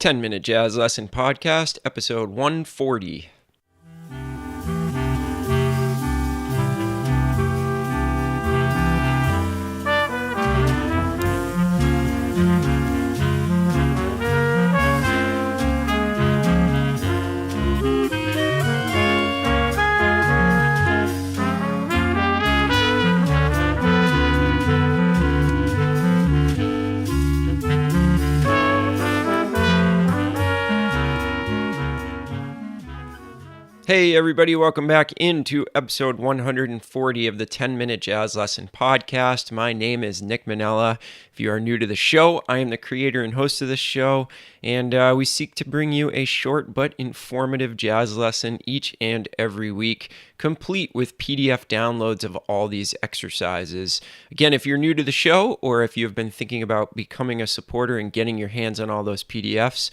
10-Minute Jazz Lesson Podcast, episode 140. Hey everybody, welcome back into episode 140 of the 10-Minute Jazz Lesson Podcast. My name is Nick Manella. If you are new to the show, I am the creator and host of this show, and we seek to bring you a short but informative jazz lesson each and every week, complete with PDF downloads of all these exercises. Again, if you're new to the show, or if you've been thinking about becoming a supporter and getting your hands on all those PDFs,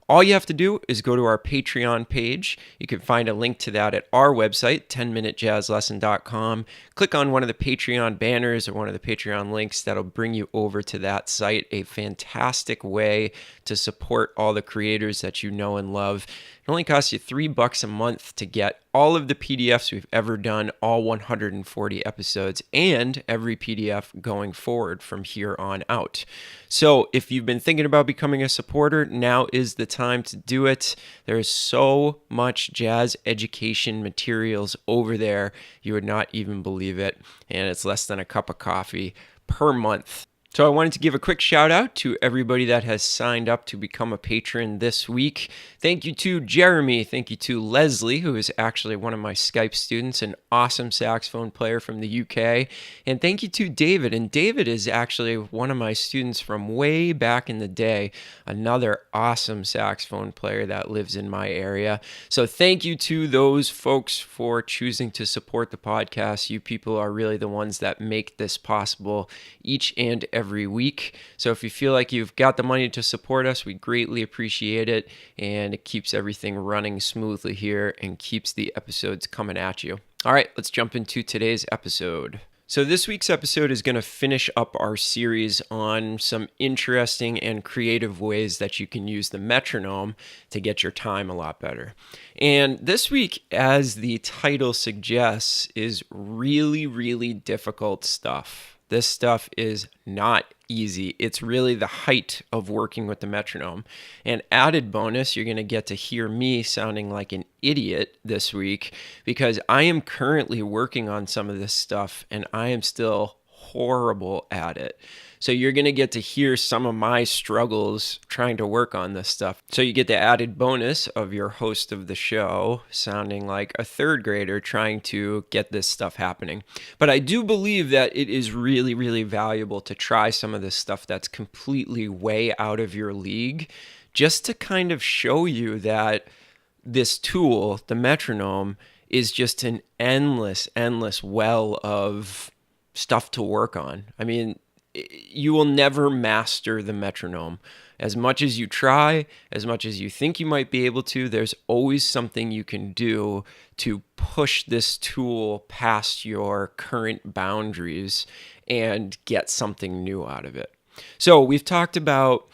all you have to do is go to our Patreon page. You can find a link to that at our website, 10minutejazzlesson.com. Click on one of the Patreon banners or one of the Patreon links. That'll bring you over to that site. A fantastic way to support all the creators that you know and love. It only costs you $3 a month to get all of the PDFs we've ever done, all 140 episodes, and every PDF going forward from here on out. So if you've been thinking about becoming a supporter, now is the time to do it. There is so much jazz education materials over there, you would not even believe it, and it's less than a cup of coffee per month. So I wanted to give a quick shout out to everybody that has signed up to become a patron this week. Thank you to Jeremy. Thank you to Leslie, who is actually one of my Skype students, an awesome saxophone player from the UK. And thank you to David. And David is actually one of my students from way back in the day, another awesome saxophone player that lives in my area. So thank you to those folks for choosing to support the podcast. You people are really the ones that make this possible each and every week. So if you feel like you've got the money to support us, we greatly appreciate it, and it keeps everything running smoothly here and keeps the episodes coming at you. All right, let's jump into today's episode. So this week's episode is going to finish up our series on some interesting and creative ways that you can use the metronome to get your time a lot better. And this week, as the title suggests, is really, really difficult stuff. This stuff is not easy. It's really the height of working with the metronome. And added bonus, you're going to get to hear me sounding like an idiot this week because I am currently working on some of this stuff and I am still horrible at it. So you're going to get to hear some of my struggles trying to work on this stuff. So you get the added bonus of your host of the show sounding like a third grader trying to get this stuff happening. But I do believe that it is really, really valuable to try some of this stuff that's completely way out of your league, just to kind of show you that this tool, the metronome, is just an endless well of stuff to work on. I mean, you will never master the metronome. As much as you try, as much as you think you might be able to, there's always something you can do to push this tool past your current boundaries and get something new out of it. So we've talked about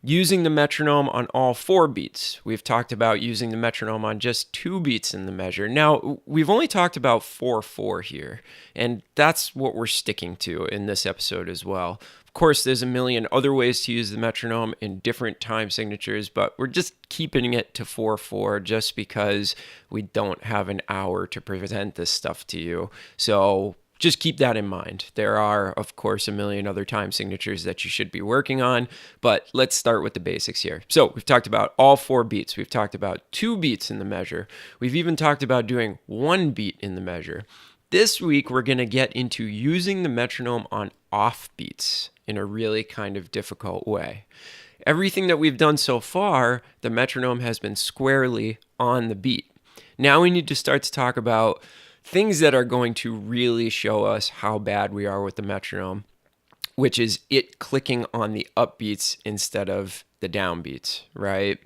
using the metronome on all 4 beats. We've talked about using the metronome on just 2 beats in the measure. Now, we've only talked about 4/4 here, and that's what we're sticking to in this episode as well. Of course, there's a million other ways to use the metronome in different time signatures, but we're just keeping it to 4/4 just because we don't have an hour to present this stuff to you. So just keep that in mind. There are, of course, a million other time signatures that you should be working on, but let's start with the basics here. So we've talked about all 4 beats. We've talked about 2 beats in the measure. We've even talked about doing 1 beat in the measure. This week, we're going to get into using the metronome on off beats in a really kind of difficult way. Everything that we've done so far, the metronome has been squarely on the beat. Now we need to start to talk about things that are going to really show us how bad we are with the metronome, which is it clicking on the upbeats instead of the downbeats, right?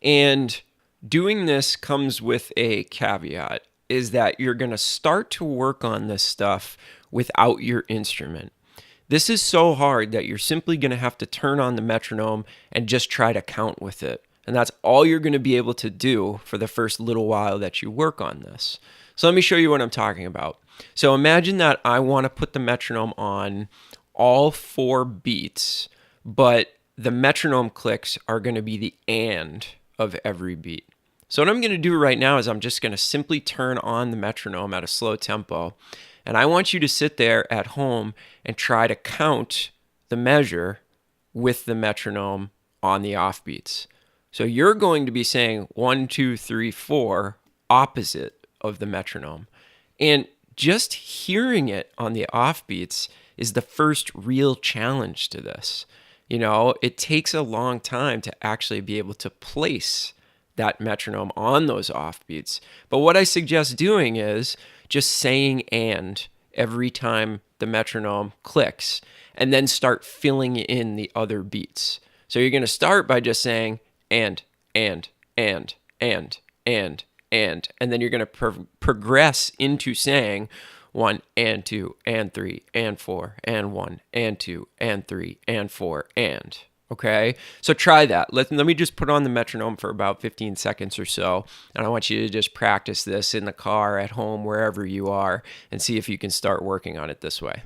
And doing this comes with a caveat, is that you're going to start to work on this stuff without your instrument. This is so hard that you're simply going to have to turn on the metronome and just try to count with it. And that's all you're going to be able to do for the first little while that you work on this. So let me show you what I'm talking about. So imagine that I want to put the metronome on all 4 beats, but the metronome clicks are going to be the and of every beat. So what I'm going to do right now is I'm just going to simply turn on the metronome at a slow tempo. And I want you to sit there at home and try to count the measure with the metronome on the offbeats. So you're going to be saying 1, 2, 3, 4 opposite of the metronome. And just hearing it on the offbeats is the first real challenge to this. You know, it takes a long time to actually be able to place that metronome on those offbeats. But what I suggest doing is just saying and every time the metronome clicks, and then start filling in the other beats. So you're going to start by just saying and then you're going to progress into saying 1 and 2 and 3 and 4 and 1 and 2 and 3 and 4 and. Okay, so try that. Let me just put on the metronome for about 15 seconds or so, and I want you to just practice this in the car, at home, wherever you are, and see if you can start working on it this way.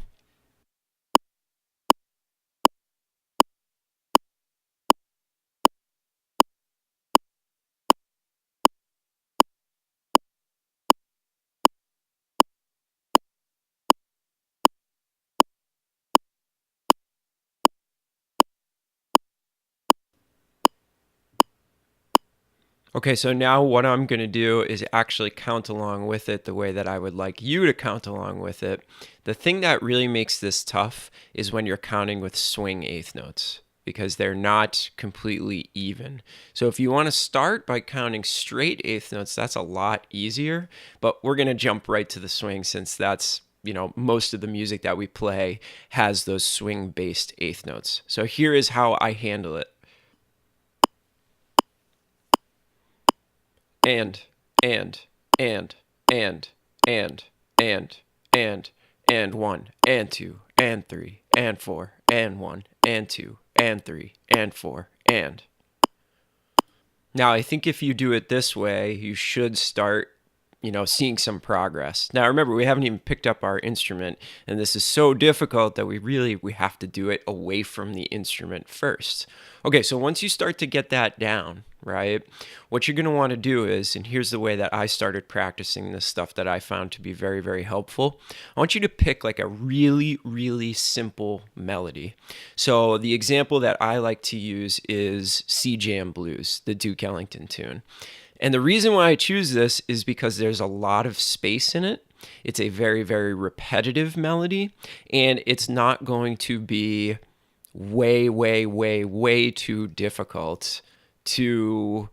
Okay, so now what I'm going to do is actually count along with it the way that I would like you to count along with it. The thing that really makes this tough is when you're counting with swing eighth notes, because they're not completely even. So if you want to start by counting straight eighth notes, that's a lot easier, but we're going to jump right to the swing since that's, you know, most of the music that we play has those swing-based eighth notes. So here is how I handle it. And 1 and 2 and 3 and 4 and 1 and 2 and 3 and 4 and. Now I think if you do it this way, you should start, you know, seeing some progress. Now remember, we haven't even picked up our instrument, and this is so difficult that we have to do it away from the instrument first. Okay, so once you start to get that down, right, what you're going to want to do is, and here's the way that I started practicing this stuff that I found to be very, very helpful. I want you to pick like a really, really simple melody. So the example that I like to use is C Jam Blues, the Duke Ellington tune. And the reason why I choose this is because there's a lot of space in it. It's a very, very repetitive melody, and it's not going to be way too difficult to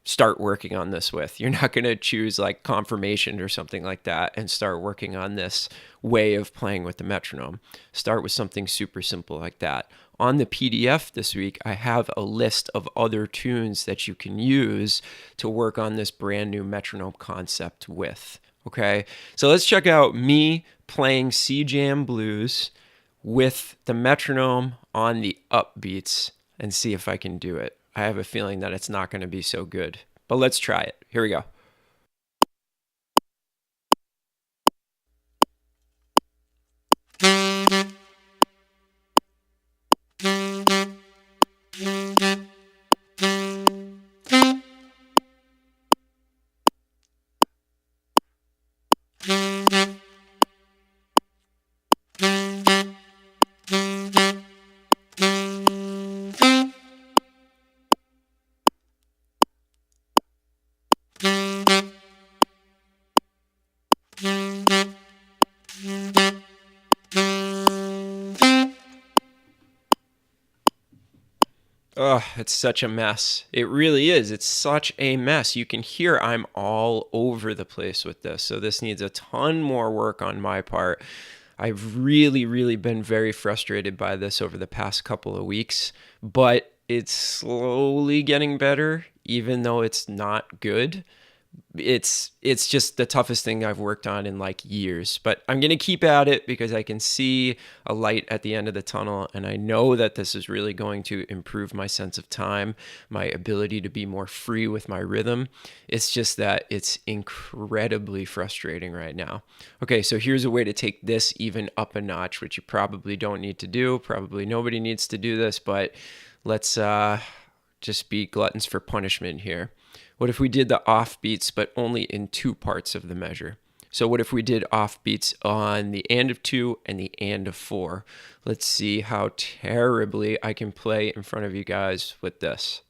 start working on this with. You're not going to choose like Confirmation or something like that and start working on this way of playing with the metronome. Start with something super simple like that. On the PDF this week, I have a list of other tunes that you can use to work on this brand new metronome concept with. Okay, so let's check out me playing C Jam Blues with the metronome on the upbeats and see if I can do it. I have a feeling that it's not going to be so good, but let's try it. Here we go. Oh, it's such a mess. It really is. It's such a mess. You can hear I'm all over the place with this. So this needs a ton more work on my part. I've really been very frustrated by this over the past couple of weeks, but it's slowly getting better, even though it's not good. it's just the toughest thing I've worked on in like years, but I'm going to keep at it because I can see a light at the end of the tunnel, and I know that this is really going to improve my sense of time, my ability to be more free with my rhythm. It's just that it's incredibly frustrating right now. Okay, so here's a way to take this even up a notch, which you probably don't need to do. Probably nobody needs to do this, but let's just be gluttons for punishment here. What if we did the off beats, but only in two parts of the measure? So what if we did off beats on the and of 2 and the and of 4? Let's see how terribly I can play in front of you guys with this.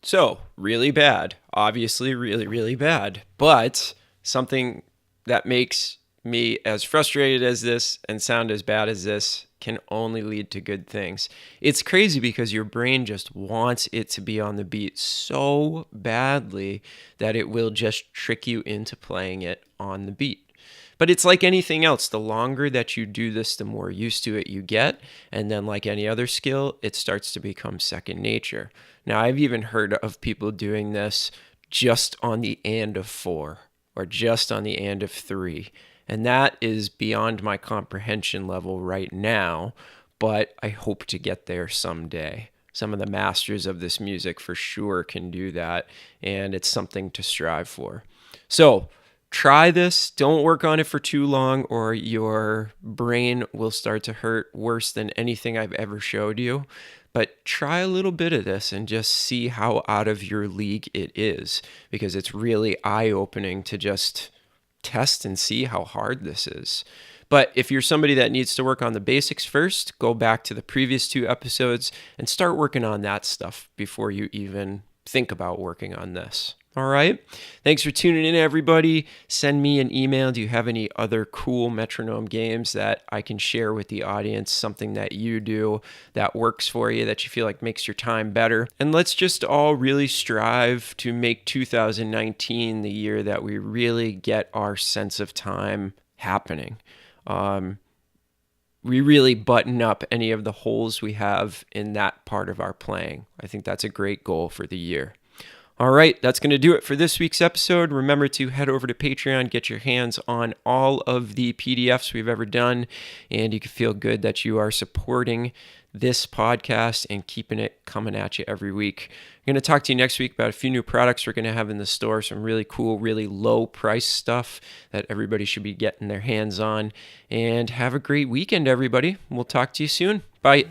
So, really bad. Obviously, really, really bad. But something that makes me as frustrated as this and sound as bad as this can only lead to good things. It's crazy because your brain just wants it to be on the beat so badly that it will just trick you into playing it on the beat. But it's like anything else. The longer that you do this, the more used to it you get. And then, like any other skill, it starts to become second nature. Now, I've even heard of people doing this just on the and of 4 or just on the and of 3. And that is beyond my comprehension level right now, but I hope to get there someday. Some of the masters of this music for sure can do that, and it's something to strive for. So, try this. Don't work on it for too long or your brain will start to hurt worse than anything I've ever showed you. But try a little bit of this and just see how out of your league it is, because it's really eye-opening to just test and see how hard this is. But if you're somebody that needs to work on the basics first, go back to the previous 2 episodes and start working on that stuff before you even think about working on this. All right. Thanks for tuning in, everybody. Send me an email. Do you have any other cool metronome games that I can share with the audience? Something that you do that works for you, that you feel like makes your time better. And let's just all really strive to make 2019 the year that we really get our sense of time happening. We really button up any of the holes we have in that part of our playing. I think that's a great goal for the year. All right, that's going to do it for this week's episode. Remember to head over to Patreon, get your hands on all of the PDFs we've ever done, and you can feel good that you are supporting this podcast and keeping it coming at you every week. I'm going to talk to you next week about a few new products we're going to have in the store, some really cool, really low price stuff that everybody should be getting their hands on. And have a great weekend, everybody. We'll talk to you soon. Bye.